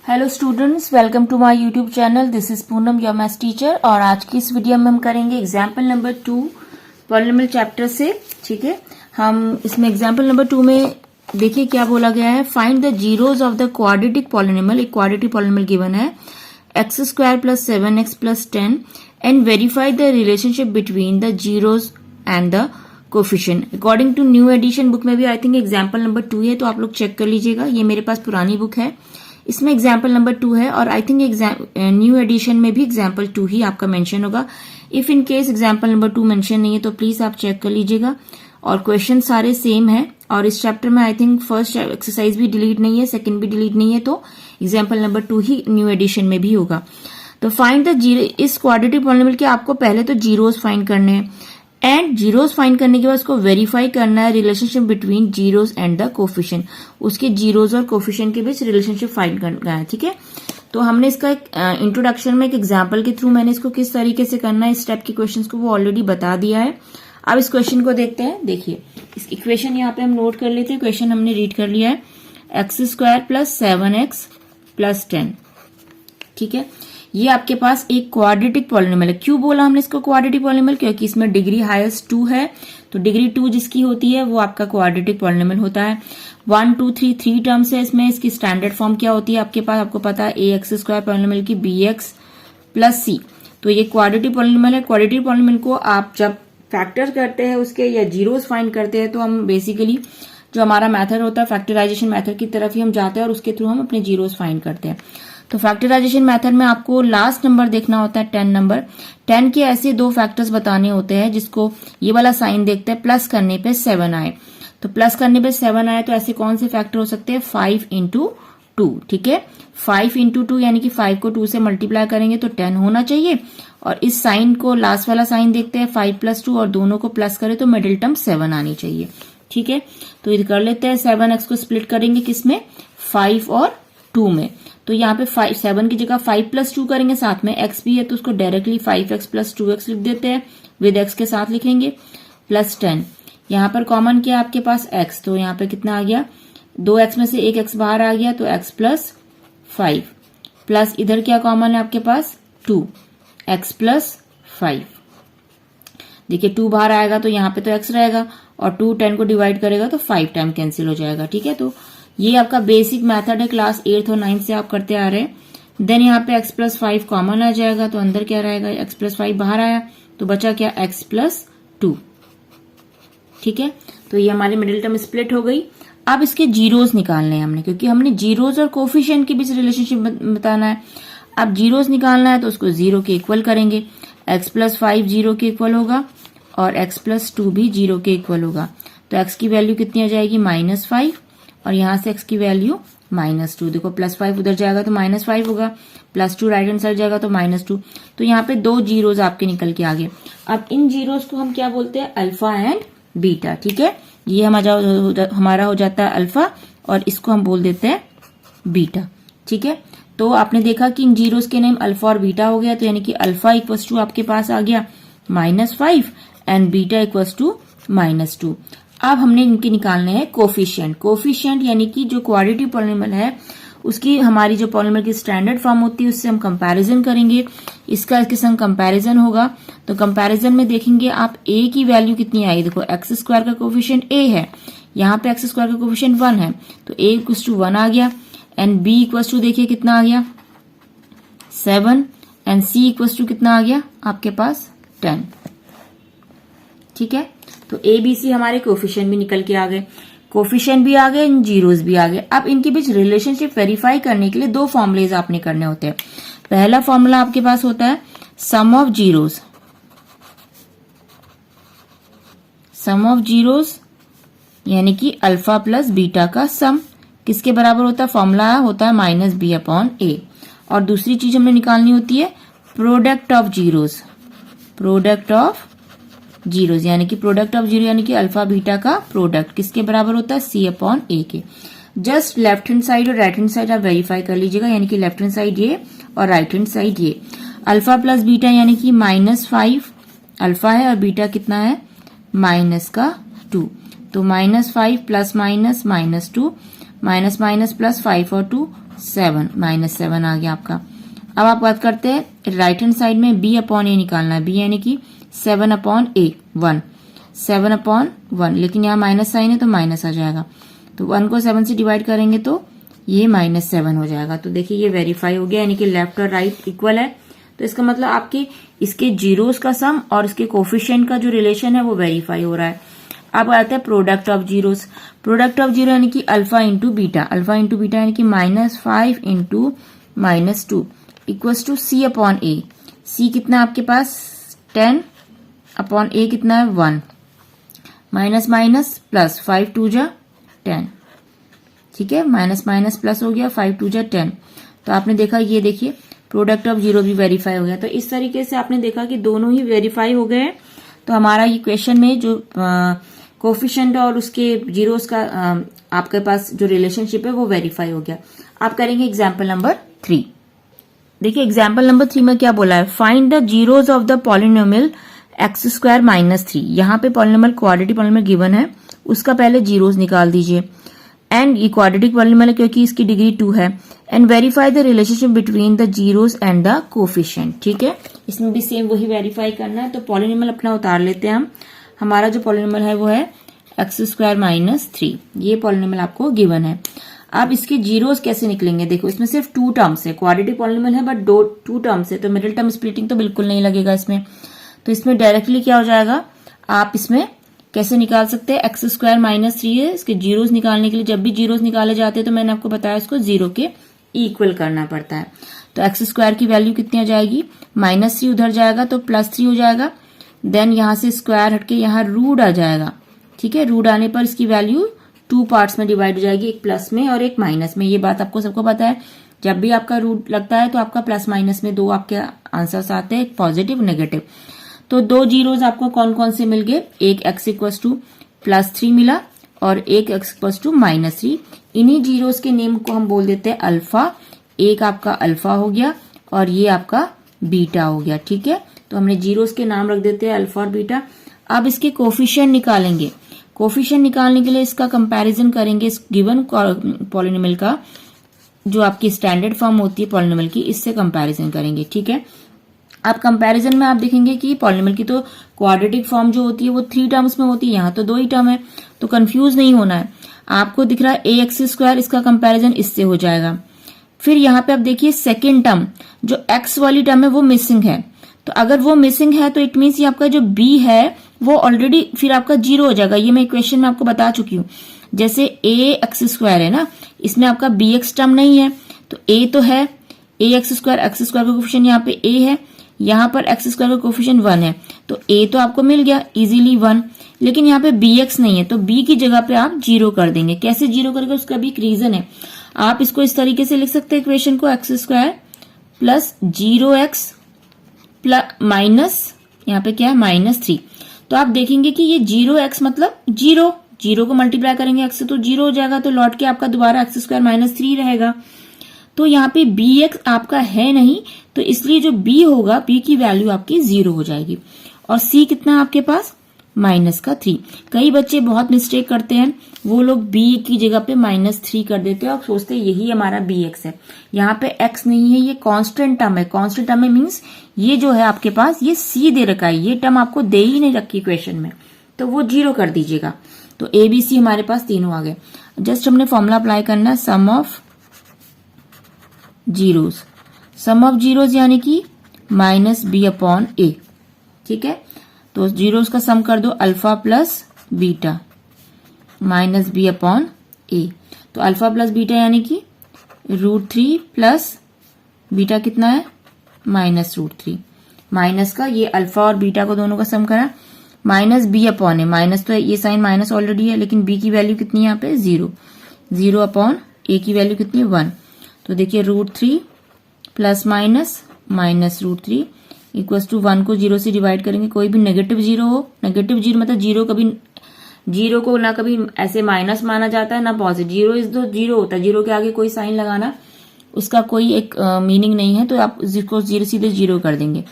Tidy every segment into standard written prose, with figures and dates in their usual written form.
Hello students, welcome to my YouTube channel. This is Poonam, your maths teacher. और आज की इस वीडियो में हम करेंगे एग्जाम्पल नंबर 2 पॉलिनोमियल चैप्टर से। ठीक है, हम इसमें एग्जाम्पल नंबर 2 में देखिए क्या बोला गया है। Find the zeros of the quadratic polynomial. एक क्वाड्रेटिक पॉलिनोमियल गिवन है x square plus 7x plus 10 and verify the relationship between the zeros and the coefficient. According to new edition book में भी आई थिंक एग्जाम्पल नंबर 2 है, तो आप लोग check कर लीजिएगा। ये मेरे पास पुरानी बुक है, इसमें एग्जाम्पल नंबर 2 है और आई थिंक न्यू एडिशन में भी एग्जाम्पल 2 ही आपका मेंशन होगा। If in case example number 2 mention नहीं है तो प्लीज आप चेक कर लीजिएगा। और क्वेश्चन सारे सेम है और इस चैप्टर में आई थिंक फर्स्ट एक्सरसाइज भी डिलीट नहीं है, सेकंड भी डिलीट नहीं है, तो एग्जाम्पल नंबर 2 ही न्यू एडिशन में भी होगा। तो फाइंड द जीरो। इस क्वाड्रेटिक पॉलिनोमियल के आपको पहले तो जीरोस फाइंड करने हैं एंड जीरोस फाइंड करने के बाद उसको वेरीफाई करना है relationship between zeros and the coefficient. उसके जीरोस और कोफिशिएंट के बीच रिलेशनशिप फाइंड करना है। ठीक है, तो हमने इसका एक इंट्रोडक्शन में एक एग्जांपल के थ्रू मैंने इसको किस तरीके से करना है, इस टाइप के क्वेश्चंस को वो ऑलरेडी बता दिया है। अब इस क्वेश्चन को देखते हैं। देखिए इस इक्वेशन यहाँ पे हम नोट कर लेते हैं। क्वेश्चन हमने रीड कर लिया है, x square plus 7x plus 10। ठीक है, ये आपके पास एक क्वाड्रेटिक पॉलिनोमियल है। क्यों बोला हमने इसको क्वाड्रेटिक पॉलिनोमियल? क्योंकि इसमें डिग्री हाईएस्ट 2 है, तो डिग्री 2 जिसकी होती है वो आपका क्वाड्रेटिक पॉलिनोमियल होता है। 1 2 3 3 टर्म्स है इसमें। इसकी स्टैंडर्ड फॉर्म क्या होती है आपके पास? आपको पता है ax स्क्वायर पॉलिनोमियल की bx प्लस c। तो ये क्वाड्रेटिक पॉलिनोमियल है। क्वाड्रेटिक पॉलिनोमियल को आप जब फैक्टर करते हैं उसके या जीरोस फाइंड करते हैं तो हम बेसिकली जो हमारा मेथड होता है फैक्टराइजेशन मेथड की तरफ ही हम जाते हैं और उसके थ्रू हम अपने जीरोस फाइंड करते हैं। तो फैक्टराइजेशन मेथड में आपको लास्ट नंबर देखना होता है 10 नंबर। 10 के ऐसे दो फैक्टर्स बताने होते हैं जिसको ये वाला साइन देखते हैं, प्लस करने पे 7 आए। तो प्लस करने पे 7 आए तो ऐसे कौन से फैक्टर हो सकते हैं? 5 इंटू 2। ठीक है, 5 इंटू 2 यानी कि 5 को 2 से मल्टीप्लाई करेंगे तो 10 होना चाहिए। और इस साइन को लास्ट वाला साइन देखते हैं 5 प्लस 2 और दोनों को प्लस करें तो मिडिल टर्म 7 आनी चाहिए। ठीक है, तो ये कर लेते हैं। 7x को स्प्लिट करेंगे किसमें? 5 और 2 में। तो यहाँ पे 7 की जगह 5 प्लस 2 करेंगे, साथ में x भी है तो उसको डायरेक्टली 5x प्लस 2x लिख देते हैं, विद x के साथ लिखेंगे, प्लस 10। यहाँ पर कॉमन क्या है आपके पास? x। तो यहाँ पे कितना आ गया? 2x में से एक x बाहर आ गया तो x प्लस 5, प्लस इधर क्या कॉमन है आपके पास? 2, x प्लस 5। देखिए 2 बाहर आएगा तो यहाँ पे तो x रहेगा और 2 10 को डिवाइड करेगा तो 5 टाइम कैंसिल हो जाएगा। ठीक है, तो ये आपका बेसिक मेथड है, क्लास 8th और 9th से आप करते आ रहे हैं। देन यहाँ पे x प्लस 5 कॉमन आ जाएगा तो अंदर क्या रहेगा? x प्लस 5 बाहर आया तो बचा क्या? x plus 2। ठीक है, तो ये हमारी मिडिल टर्म स्प्लिट हो गई। अब इसके जीरोस निकालने हैं हमने, क्योंकि हमने जीरोस और कोफिशिएंट के बीच रिलेशनशिप बताना है। अब जीरोस निकालना है तो उसको 0 के इक्वल करेंगे। x प्लस 5 0 के इक्वल होगा और x प्लस 2 भी 0 के इक्वल होगा। तो x की वैल्यू कितनी आ जाएगी? -5 और यहां से x की वैल्यू -2। देखो प्लस 5 उधर जाएगा तो -5 होगा, प्लस 2 राइट हैंड साइड जाएगा तो -2। तो यहाँ पे 2 जीरोज आपके निकल के आ गए। अब इन जीरोज को हम क्या बोलते हैं? Alpha and beta. ठीक है, ये हमारा हो जाता है अल्फा और इसको हम बोल देते हैं बीटा। ठीक है, तो आपने देखा कि इन जीरोज के नेम अल्फा और बीटा हो गया, तो यानी कि अल्फा इक्वल्स टू आपके पास आ गया -5 एंड बीटा इक्वल्स टू -2। अब हमने इनके निकालने हैं कोफिशिएंट। कोफिशिएंट यानी कि जो क्वाड्रेटिक पॉलिनोमियल है उसकी हमारी जो पॉलिनोमियल की स्टैंडर्ड फॉर्म होती है उससे हम कंपैरिजन करेंगे। इसका इसके संग कंपैरिजन होगा तो कंपैरिजन में देखेंगे आप a की वैल्यू कितनी आई। देखो एक्स स्क्वायर का कोफिशिएंट a है, यहाँ पे एक्स स्क्वायर का कोफिशिएंट 1 है तो a इक्वल्स टू 1 आ गया एंड b इक्वल्स टू देखिए कितना आ गया? 7 एंड c इक्वल्स टू कितना आ गया आपके पास? 10। ठीक है, तो ए बी सी हमारे कोफिशिएंट भी निकल के आ गए, कोफिशिएंट भी आ गए, जीरोस भी आ गए। अब इनके बीच रिलेशनशिप वेरीफाई करने के लिए 2 फॉर्मुलेज आपने करने होते हैं। पहला फॉर्मूला आपके पास होता है sum of zeros. Sum of zeros यानी कि अल्फा प्लस बीटा का सम किसके बराबर होता है? फॉर्मूला होता है -b/a। और दूसरी चीज हमने निकालनी होती है product of zeros. Product of zeros यानी कि प्रोडक्ट ऑफ जीरो यानी कि अल्फा बीटा का प्रोडक्ट किसके बराबर होता है? c/a के। जस्ट लेफ्ट हैंड साइड और राइट हैंड साइड आप वेरीफाई कर लीजिएगा, यानी कि लेफ्ट हैंड साइड ये और राइट हैंड साइड ये। अल्फा प्लस बीटा यानी कि -5 अल्फा है और बीटा कितना है? -2। तो -5 प्लस -2 माइनस माइनस प्लस 5 और 2 7, -7 आ गया आपका। अब आप बात करते हैं राइट हैंड साइड में b अपॉन ए निकालना है। b यानी कि 7 अपॉन ए 1, 7 अपॉन 1, लेकिन यहाँ माइनस साइन है तो माइनस आ जाएगा। तो 1 को 7 से डिवाइड करेंगे तो ये -7 हो जाएगा। तो देखिए ये वेरीफाई हो गया, यानी कि लेफ्ट और राइट इक्वल है। तो इसका मतलब आपके इसके जीरोस का सम और इसके कोफिशिएंट का जो रिलेशन है वो वेरीफाई हो रहा है। अब आते हैं product of zeros. Product of zero यानी कि alpha into beta, alpha into beta यानी कि -5 इंटू -2 equals to c upon a. C कितना आपके पास 10 अपॉन ए कितना है 1, माइनस माइनस प्लस 5 2 जा 10, ठीक है, माइनस माइनस प्लस हो गया 5 2 जा 10। तो आपने देखा, ये देखिए प्रोडक्ट ऑफ जीरो भी वेरीफाई हो गया। तो इस तरीके से आपने देखा कि दोनों ही वेरीफाई हो गए। तो हमारा ये क्वेश्चन में जो कोफिशिएंट और उसके जीरोस का आपके पास जो रिलेशनशिप है वो वेरीफाई हो गया। आप करेंगे एग्जाम्पल नंबर 3। देखिए एग्जाम्पल नंबर 3 में क्या बोला है, find the zeros of the polynomial x² -3। यहाँ पे पॉलिनोमियल क्वाड्रेटिक पॉलिनोमियल गिवन है, उसका पहले जीरोस निकाल दीजिए। एंड ये क्वाड्रेटिक पॉलिनोमियल है क्योंकि इसकी डिग्री 2 है। And verify the relationship between the zeros and the coefficient, ठीक है, इसमें भी सेम वही वेरीफाई करना है। तो पॉलिनोमियल अपना उतार लेते हैं हम। हमारा जो पॉलिनोमियल है वो है x² -3, ये पॉलिनोमियल आपको गिवन है। अब इसके जीरोस कैसे निकलेंगे, देखो इसमें सिर्फ 2 टर्म्स है, क्वाड्रेटिक पॉलिनोमियल है बट 2 टर्म्स है, तो मिडिल टर्म स्प्लिटिंग तो बिल्कुल नहीं लगेगा इसमें। तो इसमें डायरेक्टली क्या हो जाएगा, आप इसमें कैसे निकाल सकते हैं, x² -3 है, इसके जीरोस निकालने के लिए जब भी जीरोस निकाले जाते हैं तो मैंने आपको बताया इसको 0 के इक्वल करना पड़ता है। तो x² की वैल्यू कितनी आ जाएगी, -3 उधर जाएगा तो +3 हो जाएगा। देन यहां से स्क्वायर हटके यहाँ रूट आ जाएगा, ठीक है, रूट आने पर इसकी वैल्यू 2 पार्ट्स में डिवाइड हो जाएगी, एक प्लस में और एक माइनस में। ये बात आपको सबको पता है, जब भी आपका रूट लगता है तो आपका प्लस माइनस में 2 आपके आंसर्स आते हैं, पॉजिटिव नेगेटिव। तो 2 जीरोस आपको कौन कौन से मिल गए, एक x +3 मिला और एक x -3। इन्हीं जीरोस के नेम को हम बोल देते हैं अल्फा। एक आपका अल्फा हो गया और ये आपका बीटा हो गया, ठीक है। तो हमने जीरोस के नाम रख देते हैं अल्फा और बीटा। अब इसके कोफिशिएंट निकालेंगे। कोफिशिएंट निकालने के लिए इसका कंपैरिजन करेंगे इस गिवन पॉलिनोमियल का, जो आपकी स्टैंडर्ड फॉर्म होती है पॉलिनोमियल की, इससे कंपैरिजन करेंगे, ठीक है। अब कंपैरिजन में आप देखेंगे कि पॉलिनोमियल की तो क्वाड्रेटिक फॉर्म जो होती है वो 3 टर्म्स में होती है, यहाँ तो 2 ही टर्म है, तो कंफ्यूज नहीं होना है। आपको दिख रहा है ax², इसका कंपैरिजन इससे हो जाएगा। फिर यहाँ पे आप देखिए सेकेंड टर्म जो x वाली टर्म है वो मिसिंग है, तो अगर वो मिसिंग है तो इट मीन्स ये आपका जो b है वो ऑलरेडी फिर आपका 0 हो जाएगा। ये मैं इक्वेशन में आपको बता चुकी हूँ। जैसे ax² है ना, इसमें आपका bx टर्म नहीं है, तो a तो है, ax² का कोफिशिएंट यहाँ पे a है, यहाँ पर x² का कोफिशिएंट 1 है, तो a तो आपको मिल गया इजीली 1, लेकिन यहाँ पे bx नहीं है, तो b की जगह पे आप 0 कर देंगे। कैसे 0 करेंगे उसका भी एक रीजन है। आप इसको इस तरीके से लिख सकते हैं इक्वेशन को, x² प्लस 0x माइनस यहाँ पे क्या है -3। तो आप देखेंगे कि ये 0x मतलब 0 को मल्टीप्लाई करेंगे x से तो 0 हो जाएगा, तो लौट के आपका दोबारा x² -3 रहेगा। तो यहाँ पे bx आपका है नहीं, तो इसलिए जो b होगा, b की वैल्यू आपकी 0 हो जाएगी। और c कितना है आपके पास -3। कई बच्चे बहुत मिस्टेक करते हैं, वो लोग b की जगह पे -3 कर देते हैं और सोचते हैं यही हमारा bx है। यहाँ पे x नहीं है, ये कांस्टेंट टर्म है। कांस्टेंट टर्म में मीन्स ये जो है आपके पास ये c दे रखा है, ये टर्म आपको दे ही नहीं रखी क्वेश्चन में, तो वो 0 कर दीजिएगा। तो a b c हमारे पास तीनों आ गए। जस्ट हमने फॉर्मूला अप्लाई करना है, sum of zeros. Sum of zeros यानी कि -b अपॉन a, ठीक है। तो जीरोस का सम कर दो, alpha plus beta -b upon a। तो अल्फा प्लस बीटा यानी कि √3 प्लस बीटा कितना है -√3। माइनस का ये अल्फा और बीटा को दोनों का सम करा, -b अपॉन a। माइनस तो ये साइन माइनस ऑलरेडी है, लेकिन b की वैल्यू कितनी है यहाँ पे 0 अपॉन a की वैल्यू कितनी है 1। तो देखिए √3 प्लस माइनस -√3 इक्वल्स टू 1 को 0 से डिवाइड करेंगे। कोई भी नेगेटिव 0 हो, नेगेटिव 0 मतलब 0 कभी 0 को ना कभी ऐसे माइनस माना जाता है ना पॉजिटिव। 0 इज तो 0 होता है, 0 के आगे कोई साइन लगाना उसका कोई एक मीनिंग नहीं है, तो आप इसको 0 सीधे 0 कर देंगे।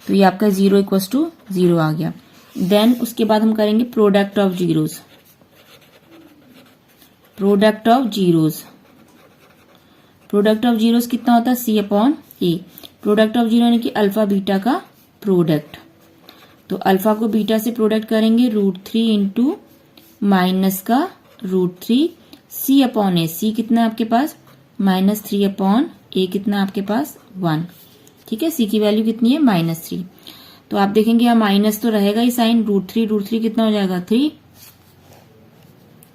तो ये आपका 0 इक्वल्स टू 0 आ गया। देन उसके बाद हम करेंगे product of zeros. Product of zeros, product of zeros कितना होता है c upon a. Product of zero यानी कि अल्फा बीटा का प्रोडक्ट, तो अल्फा को बीटा से प्रोडक्ट करेंगे √3 इंटू माइनस का √3 सी अपॉन ए। सी कितना है आपके पास -3 अपॉन ए कितना आपके पास 1। ठीक है, सी की वैल्यू कितनी है -3। तो आप देखेंगे यहाँ माइनस तो रहेगा ही साइन, √3 कितना हो जाएगा 3,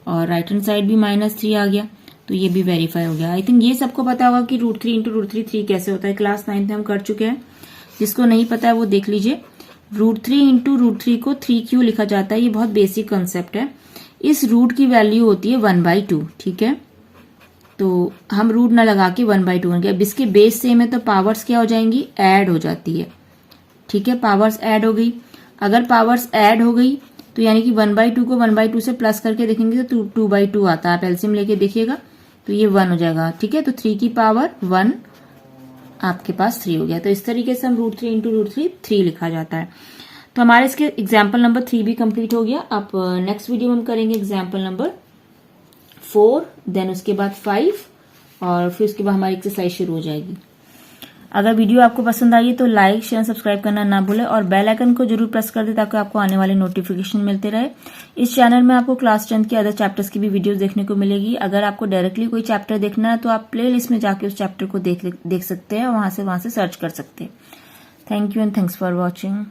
और राइट हैंड साइड भी -3 आ गया, तो ये भी वेरीफाई हो गया। आई थिंक ये सबको पता होगा कि √3 इंटू √3 3 कैसे होता है, क्लास 9 में हम कर चुके हैं। जिसको नहीं पता है वो देख लीजिए। √3 इंटू √3 को 3 क्यों लिखा जाता है, ये बहुत बेसिक कंसेप्ट है। इस रूट की वैल्यू होती है 1/2। ठीक है, तो हम रूट ना लगा के 1/2 हो गया। अब इसके बेस सेम है तो पावर्स क्या हो जाएंगी, ऐड हो जाती है। ठीक है, पावर्स ऐड हो गई। अगर पावर्स ऐड हो गई तो यानी कि 1/2 को 1/2 से प्लस करके देखेंगे तो 2/2 आता है। आप एलसीएम लेके देखिएगा तो ये 1 हो जाएगा। ठीक है, तो 3 की पावर 1 आपके पास 3 हो गया। तो इस तरीके से हम √3 इंटू √3 3 लिखा जाता है। तो हमारे इसके एग्जाम्पल नंबर 3 भी कंप्लीट हो गया। अब नेक्स्ट वीडियो में हम करेंगे एग्जाम्पल नंबर 4, देन उसके बाद 5, और फिर उसके बाद हमारी एक्सरसाइज शुरू हो जाएगी। अगर वीडियो आपको पसंद आई तो लाइक शेयर सब्सक्राइब करना ना भूलें, और बेल आइकन को जरूर प्रेस कर दे ताकि आपको आने वाले नोटिफिकेशन मिलते रहे। इस चैनल में आपको क्लास 10 के अदर चैप्टर्स की भी वीडियोस देखने को मिलेगी। अगर आपको डायरेक्टली कोई चैप्टर देखना है तो आप प्ले लिस्ट में जाके उस चैप्टर को देख सकते हैं और वहां से सर्च कर सकते हैं। Thank you and thanks for watching.